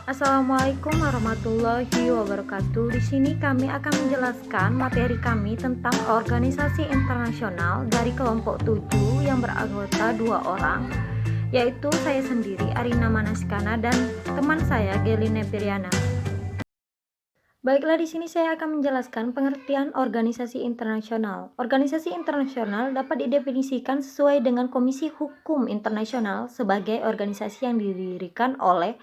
Assalamualaikum warahmatullahi wabarakatuh. Di sini kami akan menjelaskan materi kami tentang organisasi internasional dari kelompok 7 yang beranggota 2 orang, yaitu saya sendiri Arina Manaskana dan teman saya Geline Piriana. Baiklah, di sini saya akan menjelaskan pengertian organisasi internasional. Organisasi internasional dapat didefinisikan sesuai dengan Komisi Hukum Internasional sebagai organisasi yang didirikan oleh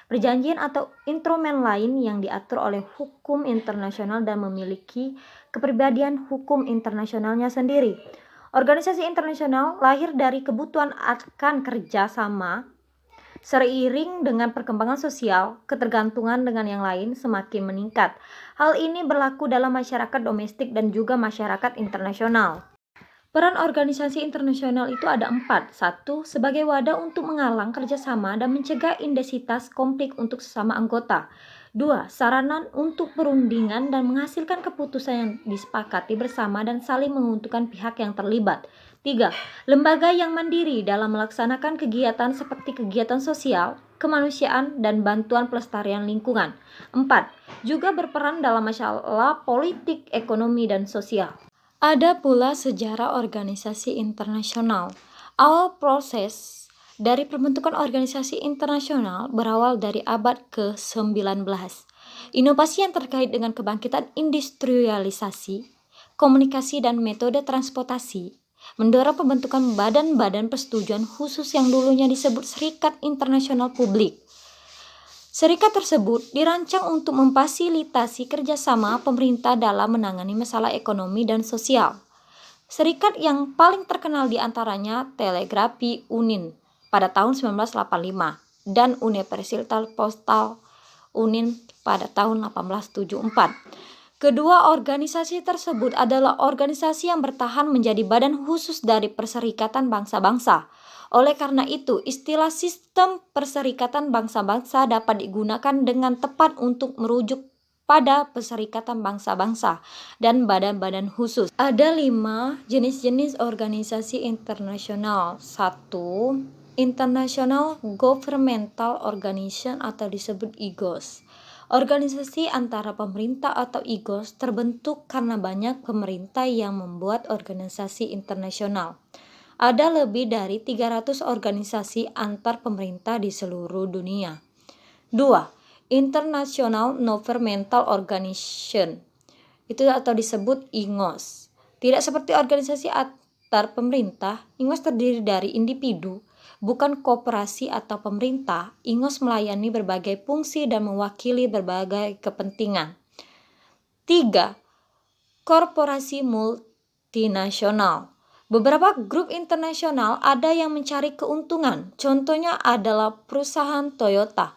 perjanjian atau instrumen lain yang diatur oleh hukum internasional dan memiliki kepribadian hukum internasionalnya sendiri. Organisasi internasional lahir dari kebutuhan akan kerja sama. Seiring dengan perkembangan sosial, ketergantungan dengan yang lain semakin meningkat. Hal ini berlaku dalam masyarakat domestik dan juga masyarakat internasional. Peran organisasi internasional itu ada 4. 1. Sebagai wadah untuk menghalang kerjasama dan mencegah intensitas konflik untuk sesama anggota. 2. Sarana untuk perundingan dan menghasilkan keputusan yang disepakati bersama dan saling menguntungkan pihak yang terlibat. 3. Lembaga yang mandiri dalam melaksanakan kegiatan seperti kegiatan sosial, kemanusiaan, dan bantuan pelestarian lingkungan. 4. Juga berperan dalam masalah politik, ekonomi, dan sosial. Ada pula sejarah organisasi internasional. Awal proses dari pembentukan organisasi internasional berawal dari abad ke-19. Inovasi yang terkait dengan kebangkitan industrialisasi, komunikasi, dan metode transportasi mendorong pembentukan badan-badan persetujuan khusus yang dulunya disebut Serikat Internasional Publik. Serikat tersebut dirancang untuk memfasilitasi kerjasama pemerintah dalam menangani masalah ekonomi dan sosial. Serikat yang paling terkenal diantaranya Telegrafi Union pada tahun 1985 dan Universal Postal Union pada tahun 1874. Kedua organisasi tersebut adalah organisasi yang bertahan menjadi badan khusus dari Perserikatan Bangsa-Bangsa. Oleh karena itu, istilah sistem perserikatan bangsa-bangsa dapat digunakan dengan tepat untuk merujuk pada perserikatan bangsa-bangsa dan badan-badan khusus. Ada 5 jenis-jenis organisasi internasional. 1. International Governmental Organization atau disebut IGOS. Organisasi antara pemerintah atau IGOS terbentuk karena banyak pemerintah yang membuat organisasi internasional. Ada lebih dari 300 organisasi antar pemerintah di seluruh dunia. 2. International Non-Governmental Organization itu atau disebut INGOS. Tidak seperti organisasi antar pemerintah, INGOS terdiri dari individu, bukan koperasi atau pemerintah. INGOS melayani berbagai fungsi dan mewakili berbagai kepentingan. 3. Korporasi multinasional. Beberapa grup internasional ada yang mencari keuntungan. Contohnya adalah perusahaan Toyota,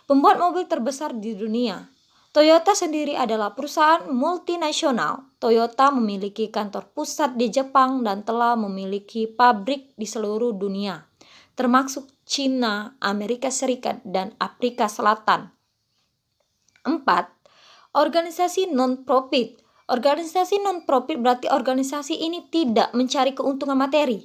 pembuat mobil terbesar di dunia. Toyota sendiri adalah perusahaan multinasional. Toyota memiliki kantor pusat di Jepang dan telah memiliki pabrik di seluruh dunia, termasuk China, Amerika Serikat, dan Afrika Selatan. 4. Organisasi non-profit. Organisasi non-profit berarti organisasi ini tidak mencari keuntungan materi.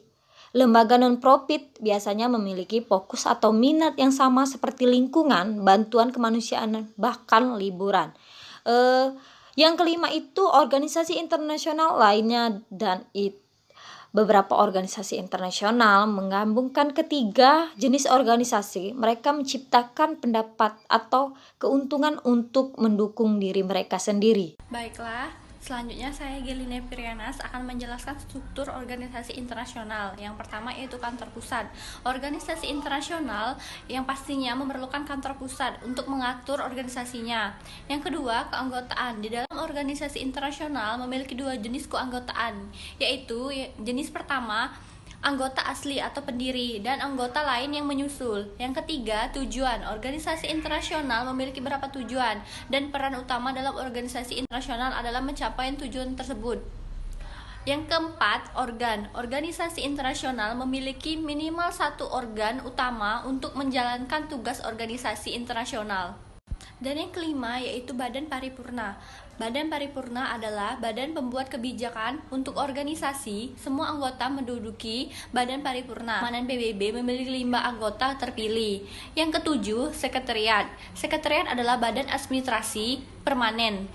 Lembaga non-profit biasanya memiliki fokus atau minat yang sama seperti lingkungan, bantuan kemanusiaan, bahkan liburan. Yang kelima itu organisasi internasional lainnya dan beberapa organisasi internasional menggabungkan ketiga jenis organisasi. Mereka menciptakan pendapat atau keuntungan untuk mendukung diri mereka sendiri. Baiklah, selanjutnya saya Geline Pirianas akan menjelaskan struktur organisasi internasional. Yang pertama yaitu kantor pusat. Organisasi internasional yang pastinya memerlukan kantor pusat untuk mengatur organisasinya. Yang kedua, keanggotaan. Di dalam organisasi internasional memiliki 2 jenis keanggotaan, yaitu jenis pertama anggota asli atau pendiri dan anggota lain yang menyusul. Yang ketiga, tujuan. Organisasi internasional memiliki beberapa tujuan dan peran utama dalam organisasi internasional adalah mencapai tujuan tersebut. Yang keempat, organ. Organisasi internasional memiliki minimal 1 organ utama untuk menjalankan tugas organisasi internasional. Dan yang kelima yaitu Badan Paripurna. Badan Paripurna adalah badan pembuat kebijakan untuk organisasi. Semua anggota menduduki Badan Paripurna. Permanen PBB memiliki 5 anggota terpilih. Yang ketujuh, Sekretariat. Sekretariat adalah badan administrasi permanen.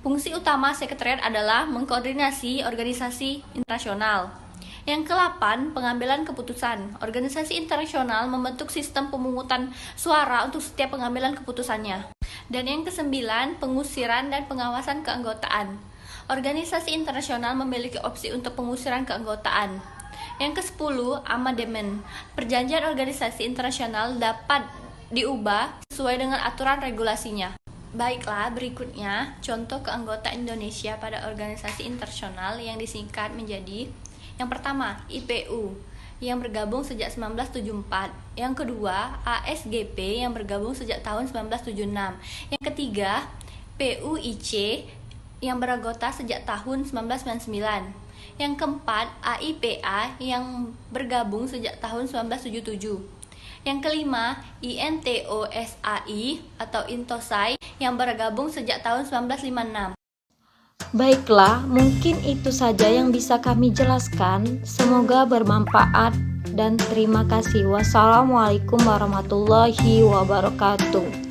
Fungsi utama sekretariat adalah mengkoordinasi organisasi internasional. Yang ke-8, pengambilan keputusan. Organisasi internasional membentuk sistem pemungutan suara untuk setiap pengambilan keputusannya. Dan yang ke-9, pengusiran dan pengawasan keanggotaan. Organisasi internasional memiliki opsi untuk pengusiran keanggotaan. Yang ke-10, amandemen. Perjanjian organisasi internasional dapat diubah sesuai dengan aturan regulasinya. Baiklah, berikutnya contoh keanggotaan Indonesia pada organisasi internasional yang disingkat menjadi: yang pertama, IPU yang bergabung sejak 1974. Yang kedua, ASGP yang bergabung sejak tahun 1976. Yang ketiga, PUIC yang beranggota sejak tahun 1999. Yang keempat, AIPA yang bergabung sejak tahun 1977. Yang kelima, INTOSAI atau Intosai yang bergabung sejak tahun 1956. Baiklah, mungkin itu saja yang bisa kami jelaskan. Semoga bermanfaat dan terima kasih. Wassalamualaikum warahmatullahi wabarakatuh.